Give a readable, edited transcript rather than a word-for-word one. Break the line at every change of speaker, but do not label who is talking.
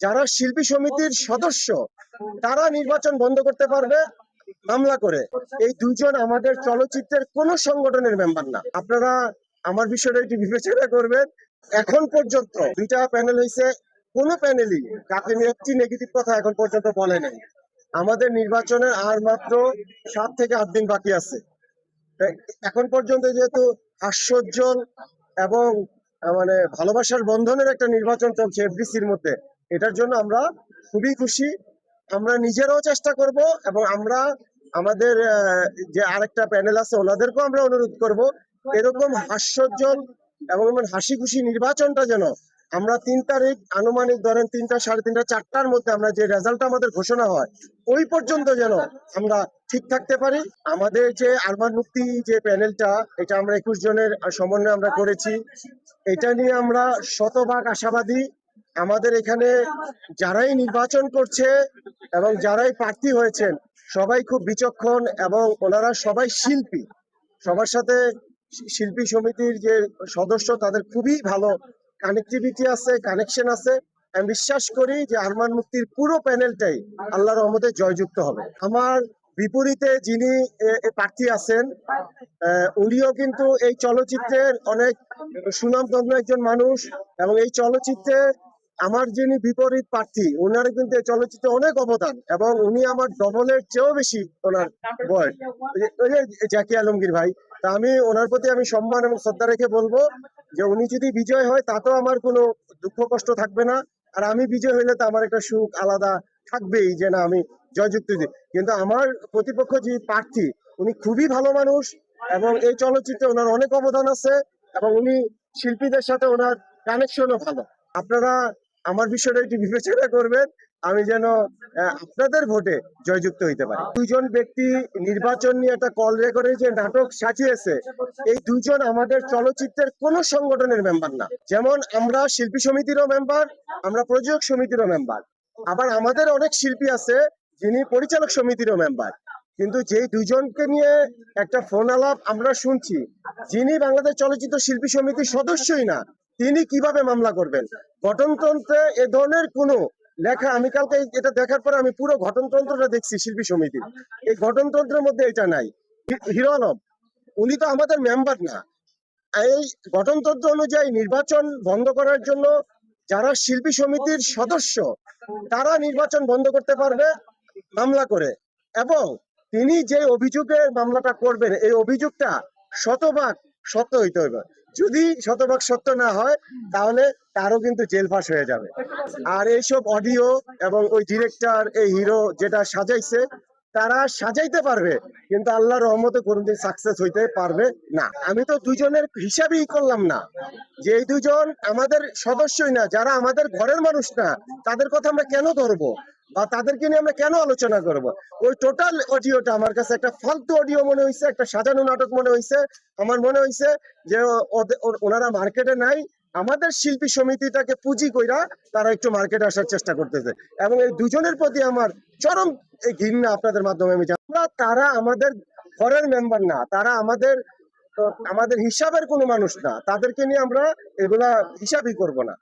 যারা শিল্পী সমিতির সদস্য তারা নির্বাচন বন্ধ করতে পারবে মামলা করে। এই দুজন আমাদের চলচ্চিত্রের কোন সংগঠনের মেম্বার না। আপনারা আমার বিষয়টা একটু বিবেচনা করবেন। এখন পর্যন্ত দুইটা প্যানেল হয়েছে, কোন প্যানেলই কাকে নিয়ে একটি নেগেটিভ কথা এখন পর্যন্ত বলে নাই। আমাদের নির্বাচনের আর মাত্র 7 থেকে 8 দিন বাকি আছে। এখন পর্যন্ত যেহেতু হাস্যোজ্জ্বল এবং মানে ভালোবাসার বন্ধনের একটা নির্বাচন চলছে এফডিসির মধ্যে, এটার জন্য আমরা খুবই খুশি। আমরা নিজেরাও চেষ্টা করব এবং আমরা আমাদের যে আরেকটা প্যানেল আছে ওনাদেরকেও আমরা অনুরোধ করব এরকম হাস্যোজ্জ্বল এবং হাসি খুশি নির্বাচনটা যেন আমরা 3 তারিখ আনুমানিক ধরেন 3টা, 3:30, 4টার মধ্যে আমরা যে রেজাল্ট আমাদের ঘোষণা হয় ওই পর্যন্ত যেন আমরা ঠিক থাকতে পারি। আমাদের যে আরমান মুক্তি যে প্যানেলটা, এটা আমরা 21 জনের সমন্বয়ে আমরা করেছি। এটা নিয়ে আমরা শতভাগ আশাবাদী। আমাদের এখানে যারাই নির্বাচন করছে এবং যারাই প্রার্থী হয়েছেন সবাই খুব বিচক্ষণ এবং ওনারা সবাই শিল্পী। সবার সাথে শিল্পী সমিতির যে সদস্য তাদের খুবই ভালো কানেক্টিভিটি আছে, কানেকশন আছে। আমি বিশ্বাস করি যে আরমান মুক্তির পুরো প্যানেলটাই আল্লাহর রহমতে জয়যুক্ত হবে। আমার বিপরীতে যিনি প্রার্থী আছেন উনিও কিন্তু এই চলচ্চিত্রের অনেক সুনামধন্য একজন মানুষ এবং এই চলচ্চিত্রে আমার যিনি বিপরীত প্রার্থী ওনারও কিন্তু এই চলচ্চিত্রে অনেক অবদান এবং উনি আমার ডবলের চেয়েও বেশি ওনার বয়স, ওই যে জাকি আলমগীর ভাই। তা আমি ওনার প্রতি আমি সম্মান এবং শ্রদ্ধা রেখে বলবো যে উনি যদি বিজয় হয় তাতেও আমার কোনো দুঃখ কষ্ট থাকবে না, আর আমি বিজয় হইলে তো আমার একটা সুখ আলাদা থাকবেই যে না আমি জয়যুক্ত দিই। কিন্তু আমার প্রতিপক্ষ যে প্রার্থী উনি খুবই ভালো মানুষ এবং এই চলচ্চিত্রে ওনার অনেক অবদান আছে এবং উনি শিল্পীদের সাথে ওনার কানেকশনও ভালো। আপনারা আমার বিষয়টা একটু বিবেচনা করবেন, আমি যেন আপনাদের ভোটে জয়যুক্ত হইতে পারি। দুইজন ব্যক্তি নির্বাচন নিয়ে একটা কল রেকর্ডে যে নাটক সাজিয়েছে, এই দুজন আমাদের চলচ্চিত্রের কোন সংগঠনের মেম্বার না। যেমন আমরা শিল্পী সমিতিরও মেম্বার, আমরা প্রযোজক সমিতিরও মেম্বার, আবার আমাদের অনেক শিল্পী আছে যিনি পরিচালক সমিতিরও মেম্বার। কিন্তু যে দুজনকে নিয়ে একটা ফোন আলাপ আমরা শুনছি, যিনি বাংলাদেশ চলচ্চিত্র শিল্পী সমিতির সদস্যই না, তিনি কিভাবে মামলা করবেন? গঠনতন্ত্রে এ ধরনের কোনো লেখা, আমি কালকে এটা দেখার পরে আমি পুরো গঠনতন্ত্রটা দেখছি শিল্পী সমিতি, এই গঠনতন্ত্রের মধ্যে এটা নাই। হিরো আলম উনি তো আমাদের মেম্বার না। এই গঠনতন্ত্র অনুযায়ী নির্বাচন বন্ধ করার জন্য যারা শিল্পী সমিতির সদস্য তারা নির্বাচন বন্ধ করতে পারবে মামলা করে, এবং তিনি যে অভিযোগের মামলাটা করবেন এই অভিযোগটা শতভাগ সত্য হইতে হবে। যদি শতভাগ সত্য না হয় তাহলে তারও কিন্তু জেল পাস হয়ে যাবে। আর এইসব অডিও এবং ওই ডিরেক্টর এই হিরো যেটা সাজাইছে তারা সাজাইতে পারবে কিন্তু আল্লাহর রহমতে কোনোদিন সাকসেস হইতে পারবে না। আমি তো দুজনের হিসাবই করলাম না যে এই দুজন আমাদের সদস্যই না, যারা আমাদের ঘরের মানুষ না, তাদের কথা আমরা কেন ধরবো বা তাদেরকে নিয়ে আমরা কেন আলোচনা করব? ওই টোটাল অডিওটা আমার কাছে একটা ফালতু অডিও মনে হয়েছে, একটা সাজানো নাটক মনে হয়েছে। আমার মনে হয়েছে যে ওনারা মার্কেটে নাই, আমাদের শিল্পী সমিতিটাকে পুঁজি কইরা তারা একটু মার্কেটে আসার চেষ্টা করতেছে এবং এই দুজনের প্রতি আমার চরম ঘৃণা আপনাদের মাধ্যমে আমি জানবো। তারা আমাদের ঘরের মেম্বার না, তারা আমাদের আমাদের হিসাবের কোনো মানুষ না, তাদেরকে নিয়ে আমরা এগুলা হিসাবই করব না।